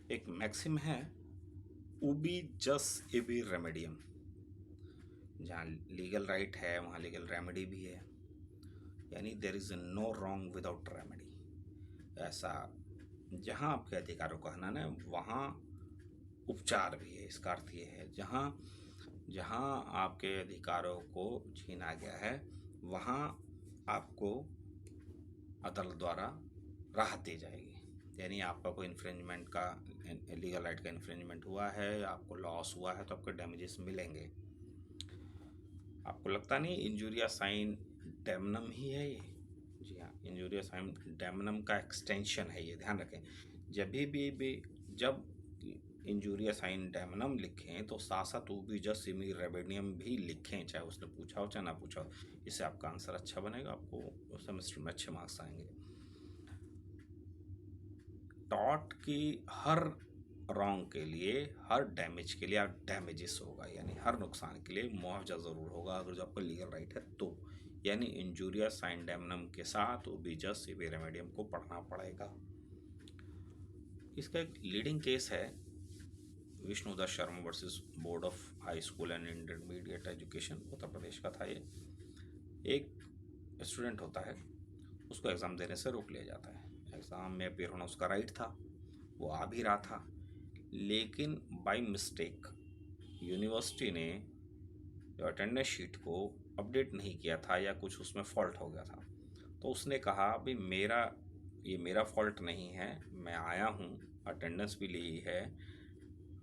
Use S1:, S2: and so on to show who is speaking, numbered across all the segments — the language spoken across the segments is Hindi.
S1: एक मैक्सिम है, उबी जस इबी रेमेडियम। जहाँ लीगल राइट है वहाँ लीगल रेमेडी भी है, यानी there is no wrong without remedy. ऐसा जहाँ आपके अधिकारों का हनन है वहाँ उपचार भी है। इसका अर्थ ये है जहाँ जहाँ आपके अधिकारों को छीना गया है वहाँ आपको अदालत द्वारा राहत दी जाएगी। यानी आपका कोई इन्फ्रिंजमेंट का, लीगल राइट का इन्फ्रिंजमेंट हुआ है, आपको लॉस हुआ है, तो आपको डैमेजेस मिलेंगे। आपको लगता नहीं इंजूरिया साइन डैमनम ही है ये? जी हाँ, इंजूरिया साइन डैमनम का एक्सटेंशन है ये, ध्यान रखें। जब इंजूरिया साइन डैमनम लिखें तो साथ साथ उबी जस इबी रेमेडियम भी लिखें, चाहे उसने पूछा हो चाहे ना पूछा हो। इससे आपका आंसर अच्छा बनेगा, आपको सेमेस्टर में अच्छे मार्क्स आएंगे। टॉट की हर रॉन्ग के लिए, हर डैमेज के लिए डैमेजेस होगा, यानी हर नुकसान के लिए मुआवजा ज़रूर होगा अगर जो आपका लीगल राइट है तो। यानी इंजूरिया साइन डैमनम के साथ उबी जस इबी रेमेडियम को पढ़ना पड़ेगा। इसका एक लीडिंग केस है Vishnudas Sharma versus board of high school and intermediate education, Uttar Pradesh का था ये। एक स्टूडेंट होता है, उसको एग्ज़ाम देने से रोक लिया जाता है। एग्ज़ाम में अपीयर होना उसका राइट था, वो आ भी रहा था, लेकिन बाय मिस्टेक यूनिवर्सिटी ने जो अटेंडेंस शीट को अपडेट नहीं किया था या कुछ उसमें फॉल्ट हो गया था। तो उसने कहा भाई ये मेरा फॉल्ट नहीं है, मैं आया हूँ, अटेंडेंस भी ली है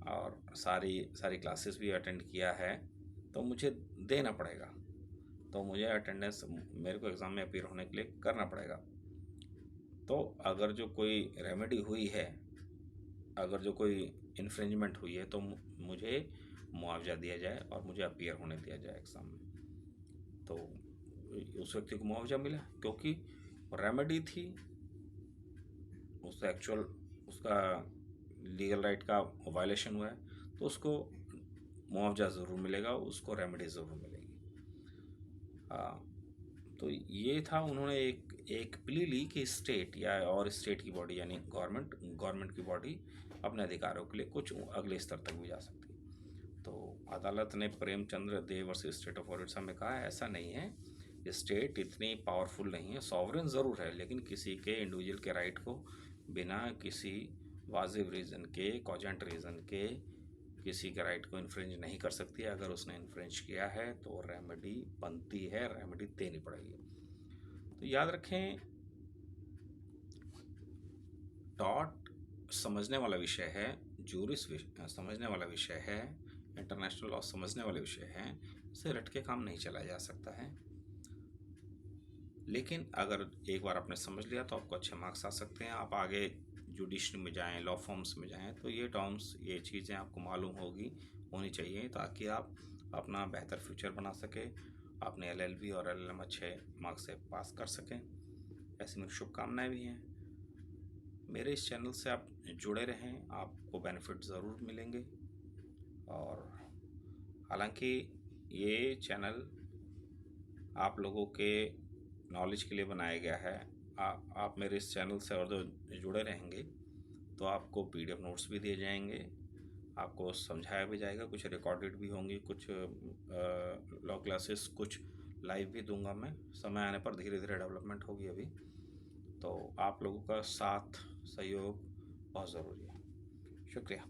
S1: और सारी क्लासेस भी अटेंड किया है, तो मुझे देना पड़ेगा। तो मुझे अटेंडेंस, मेरे को एग्ज़ाम में अपीयर होने के लिए करना पड़ेगा। तो अगर जो कोई रेमेडी हुई है, अगर जो कोई इन्फ्रिंजमेंट हुई है, तो मुझे मुआवजा दिया जाए और मुझे अपीयर होने दिया जाए एग्ज़ाम में। तो उस व्यक्ति को मुआवजा मिला क्योंकि रेमेडी थी, उसका एक्चुअल उसका लीगल राइट का वायलेशन हुआ है, तो उसको मुआवजा ज़रूर मिलेगा, उसको रेमेडी ज़रूर मिलेगी। तो ये था, उन्होंने एक प्ली ली कि स्टेट या और स्टेट की बॉडी यानी गवर्नमेंट की बॉडी अपने अधिकारों के लिए कुछ अगले स्तर तक भी जा सकती है। तो अदालत ने प्रेमचंद्र देव वर्सेस स्टेट ऑफ ओडिशा में कहा ऐसा नहीं है, स्टेट इतनी पावरफुल नहीं है, सॉवरेन ज़रूर है, लेकिन किसी के इंडिविजुअल के राइट को बिना किसी वाजिब रीज़न के, कॉजेंट रीज़न के किसी के राइट को इन्फ्रिंज नहीं कर सकती है। अगर उसने इन्फ्रिंज किया है तो रेमेडी बनती है, रेमेडी देनी पड़ेगी। तो याद रखें, टॉट समझने वाला विषय है, जूरिस समझने वाला विषय है, इंटरनेशनल लॉ समझने वाले विषय हैं, इसे रट के काम नहीं चलाया जा सकता है। लेकिन अगर एक बार आपने समझ लिया तो आपको अच्छे मार्क्स आ सकते हैं। आप आगे जुडिशरी में जाएं, लॉ फॉर्म्स में जाएं, तो ये टर्म्स, ये चीज़ें आपको मालूम होनी चाहिए, ताकि आप अपना बेहतर फ्यूचर बना सकें, अपने एलएलबी और एलएलएम अच्छे मार्क्स से पास कर सकें। ऐसी मेरी शुभकामनाएं भी हैं। मेरे इस चैनल से आप जुड़े रहें, आपको बेनिफिट ज़रूर मिलेंगे। और हालांकि ये चैनल आप लोगों के नॉलेज के लिए बनाया गया है। आप मेरे इस चैनल से और जो जुड़े रहेंगे तो आपको पीडीएफ नोट्स भी दिए जाएंगे, आपको समझाया भी जाएगा, कुछ रिकॉर्डेड भी होंगी, कुछ लॉ क्लासेस, कुछ लाइव भी दूंगा मैं। समय आने पर धीरे धीरे डेवलपमेंट होगी अभी। तो आप लोगों का साथ सहयोग बहुत ज़रूरी है। शुक्रिया।